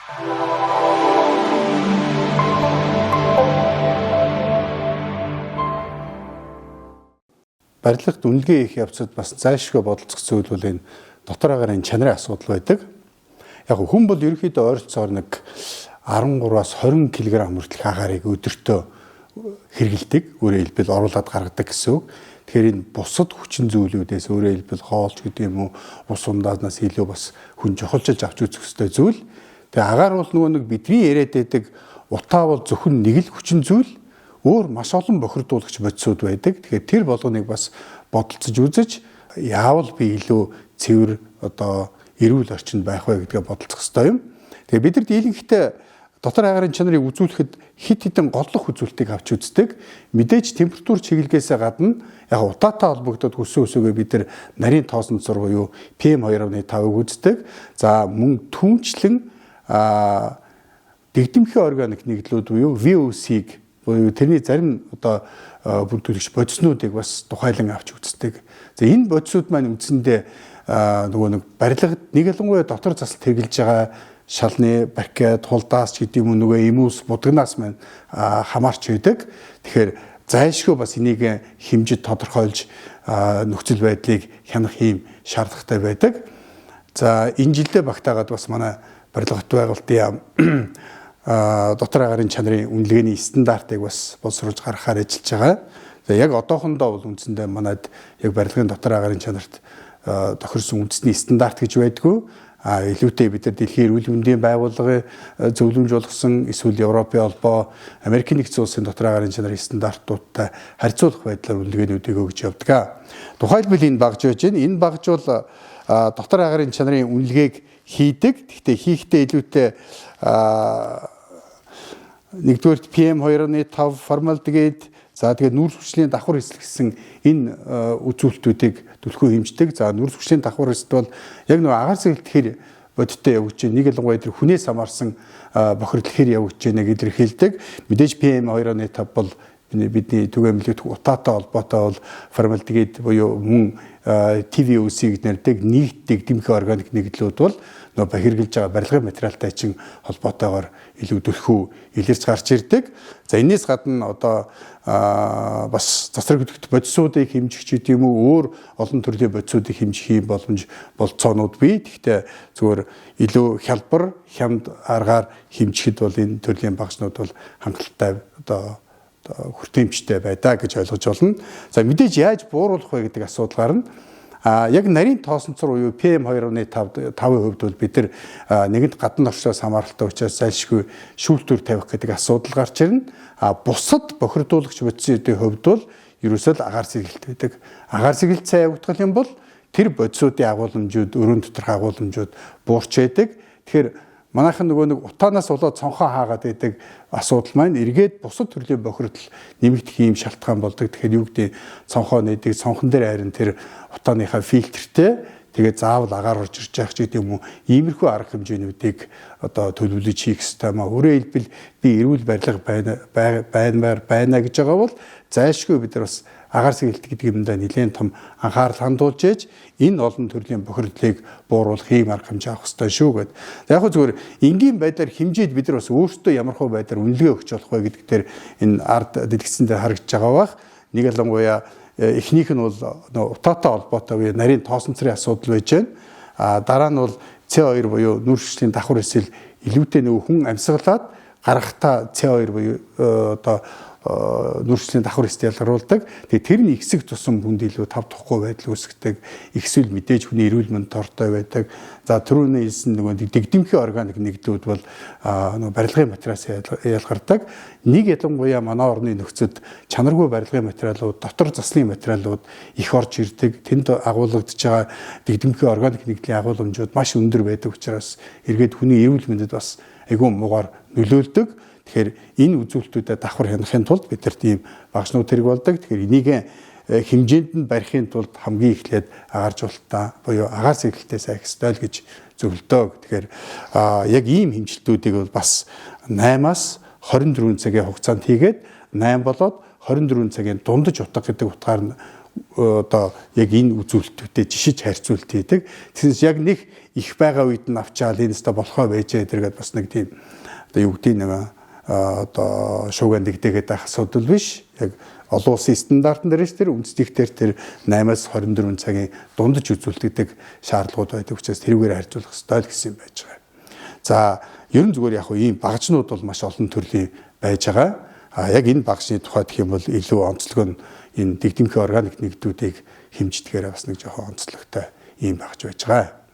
Барилгад үнэлгээ хийх явцад бас зайлшгүй бодолцох зүйл бол энэ дотор агаарын чанарын асуудал байдаг. Яг хүн бол ерөнхийдөө ойролцоогоор нэг 13-аас 20 кг хүртэлх агаарыг өдөртөө хэрэгэлдэг. Өөрөөр хэлбэл оруулаад гаргадаг гэсэн үг. Тэгэхээр энэ бусад хүчин зүйлүүдээс өөрөөр хэлбэл хоолч гэдэг юм уу, ус ундаанаас илүү бас хүн жохолчилж авч үзэх ёстой зүйл. Тэгээ агаар бол нөгөө нэг бидний яриад байдаг утаа бол зөвхөн нэг л хүчин зүйл. Өөр маш олон бохирдуулагч бодисууд байдаг. Тэгэхээр тэр болгоныг бас бодолцож үзэж яавал би илүү цэвэр одоо эрүүл орчинд байх вэ гэдгээ бодолцох ёстой юм. Тэгээ бид нар дийлэнхтэй дотор агаарын чанарыг үзүүлэхэд хит хитэн голлох үзүүлэлтийг авч үздэг. Мэдээж температур чиглэлгээсээ гадна яг утаатай холбогдоод хүссэн өсөөгөө бид нар нарийн тоосонцор буюу PM2.5-ыг үздэг. За мөн түнчлэн дэгдэмхийн органик нэгдлүүд буюу VOC-г буюу тэрний зарим одоо бүрдүүлэгч бодиснуудыг бас тухайлан авч үздэг. За энэ бодисууд маань үндсэндээ нөгөө нэг барилгад нэг ялангуяа дотор засалт хэрэгжилж байгаа шалны баркет, хулдаас гэдэг юм уу нөгөө эмүүс будагнаас маань хамаарч байдаг. Тэгэхээр зайлшгүй бас энийг хэмжиж тодорхойлж нөхцөл байдлыг хянах ийм шаардлагатай байдаг. За энэ жилдээ багтаагаад бас манай барилга хот байгуулалтын дотор агаарын чанарын үнэлгээний стандартыг бас боловсруулж гаргахаар ажиллаж байгаа. За яг одоохондоо бол үндсэндээ манайд яг барилгын дотор агаарын чанарт тохирсон үндэсний стандарт гэж байдгүй. Илүүтэй бид нар дэлхийн эрүүл мэндийн байгууллагын зөвлөмж болгосон эсвэл Европын холбоо, Америкийн нэгдсэн улсын дотор агаарын чанарын стандартуудтай харьцуулах байдлаар үнэлгээнүүдийг өгж явдаг. Тухайлбал энэ багж байж байна. Энэ багж бол дотор агаарын чанарын үнэлгээг хийдэг. Гэхдээ хийхдээ илүүтэй нэгдүгээр PM2.5 формалдегид за тэгээд нүүрс хүчлийн давхар хэсэл гэсэн энэ үзүүлэлтүүдийг түлхүү хэмждэг. За нүүрс хүчлийн давхар хэсэлт бол яг нөгөө агаар сэлтгэхэр бодиттой явж байна. Нэг ялангуяа тэр хүнээс хамаарсан бохирдлохэр явж байна гэж илэрхийлдэг. Мэдээж PM2.5 бол бидний түгээмлэгдэх утаатай холбоотой бол формалдегид буюу мөн TVOC гэж нэрдэг нийгдэг дэмхэн органик нэгдлүүд бол нөгөө бохирглж байгаа барилгын материалтай чин холбоотойгоор илүү түлхүү илэрч гарч ирдэг. За энэс гадна одоо бас засвар хөдөлгөлт бодисуудыг хэмжих ч гэдэм үү өөр олон төрлийн бодисуудыг хэмжих юм боломж болцоонууд бий. Гэхдээ зүгээр илүү хялбар хямд аргаар хэмжихэд бол энэ төрлийн багшнууд бол хангалттай одоо хүртээмжтэй байдаа гэж ойлгож болно. За мэдээж яаж бууруулах вэ гэдэг асуудал гарна. Яг нарийн тоосонцор буюу PM2.5-ийн хувьд бол бид нар нэгэнт гадна орчноос хамааралтай учраас зайлшгүй шүүлтүр тавих гэдэг асуудал гарч ирнэ. Бусад бохирдуулагч бодисуудын хувьд бол ерөөсөө л агаар сэргэлт байдаг. Агаар сэргэлт сайн явагдах юм бол тэр бодисуудын агуулмжууд, өрөөнд доторх агуулмжууд буурч байдаг. Тэгэхээр манайхан нөгөө нэг утаанаас болоод цонхоо хаагаад байдаг асуудал маань эргээд бусад төрлийн бохирдол нэмэгдэх юм шалтгаан болдог. Тэгэхээр юу гэдэг цонхоо нээдэг, цонхон дээр харин тэр утааныхаа фильтртэй тэгээд заавал агаар орж ирж байгаа ч гэдэг юм уу. Иймэрхүү арга хэмжээнүүдийг одоо төлөвлөж хийх ёстой маа. Өөрөөр хэлбэл би эрүүл барилга байна гэж байгаа бол зайлшгүй бид нар бас агаар сэргэлт гэдэг юмдаа нэлээд том анхаарал хандуулж ээж энэ олон төрлийн бохирдлыг бууруулах ийм арга хэмжээ авах ёстой шүү гэд. Яг хөө зүгээр энгийн байдлаар хэмжээд бид нар бас өөрсдөө ямархуу байдлаар үнэлгээ өгч болох вэ гэдэг дээр энэ ард дэлгэцэн дээр харагдж байгаа бах. Нэг ялангуяа эхнийх нь бол утаатай холбоотой буюу нарийн тоосонцрын асуудал байж байна. Дараа нь бол CO2 буюу нүүрс хүчлийн давхар хэсэл илүүтэй нөгөө хүн амьсгалаад гаргахтаа CO2 буюу одоо нүүрслийн давхар хэсэлт ялгаруулдаг. Тэгээ тэр нь ихсэх тусам хүнд илүү тав тухгүй байдал үүсгдэг. Ихсвэл мэдээж хүний эрүүл мэнд тортой байдаг. За түрүүний хэлсэн нөгөө дэгдэмхийн органик нэгдлүүд бол нөгөө барилгын материалаас ялгардаг. Нэг ялангуяа манай орны нөхцөд чанаргүй барилгын материалууд, дотор заслын материалууд их орж ирдэг. Тэнд агуулгадж байгаа дэгдэмхийн органик нэгдлийн агуулмжууд маш өндөр байдаг учраас эргээд хүний эрүүл мэндэд бас айгүй муугаар нөлөөлдөг. Тэгэхээр энэ үзүүлэлтүүдэд давхар хянахын тулд бидэрт ийм багшнууд хэрэг болдог. Тэгэхээр энийг хэмжээнд нь барихын тулд хамгийн эхлээд агааржуулалтаа буюу агаар сэргэлтээ сайх ёстой л гэж зөвлөдөг. Тэгэхээр яг ийм хэмжилтүүдийг бол бас 8-аас 24 цагийн хугацаанд хийгээд 8 болоод 24 цагийн дундаж утга гэдэг утгаар нь одоо яг энэ үзүүлэлтүүдэд жишиж харьцуулт хийдэг. Тэгээс яг нэг их байгаа үед нь авчаал энэ өстө болохоо байж гэдэргээд бас нэг тийм одоо юу гэдэг нэг одоо шууган дэгдээгээд байх асуудал биш. Яг олон улсын стандартн дээр ч тэр үндэслэгтэр тэр 8-аас 24 цагийн дундаж үзүүлдэг шаардлагууд байдаг учраас тэрүүгээр харьцуулах ёстой л гэсэн юм байж байгаа. За ерөн зүгээр яг ийм багажнууд бол маш олон төрлийн байж байгаа. Яг энэ багажны тухайд гэх юм бол илүү онцлог нь энэ дэгдэмхий органик нэгдүүдийг хэмждгээр бас нэг жоохон онцлогтой ийм багаж байж байгаа.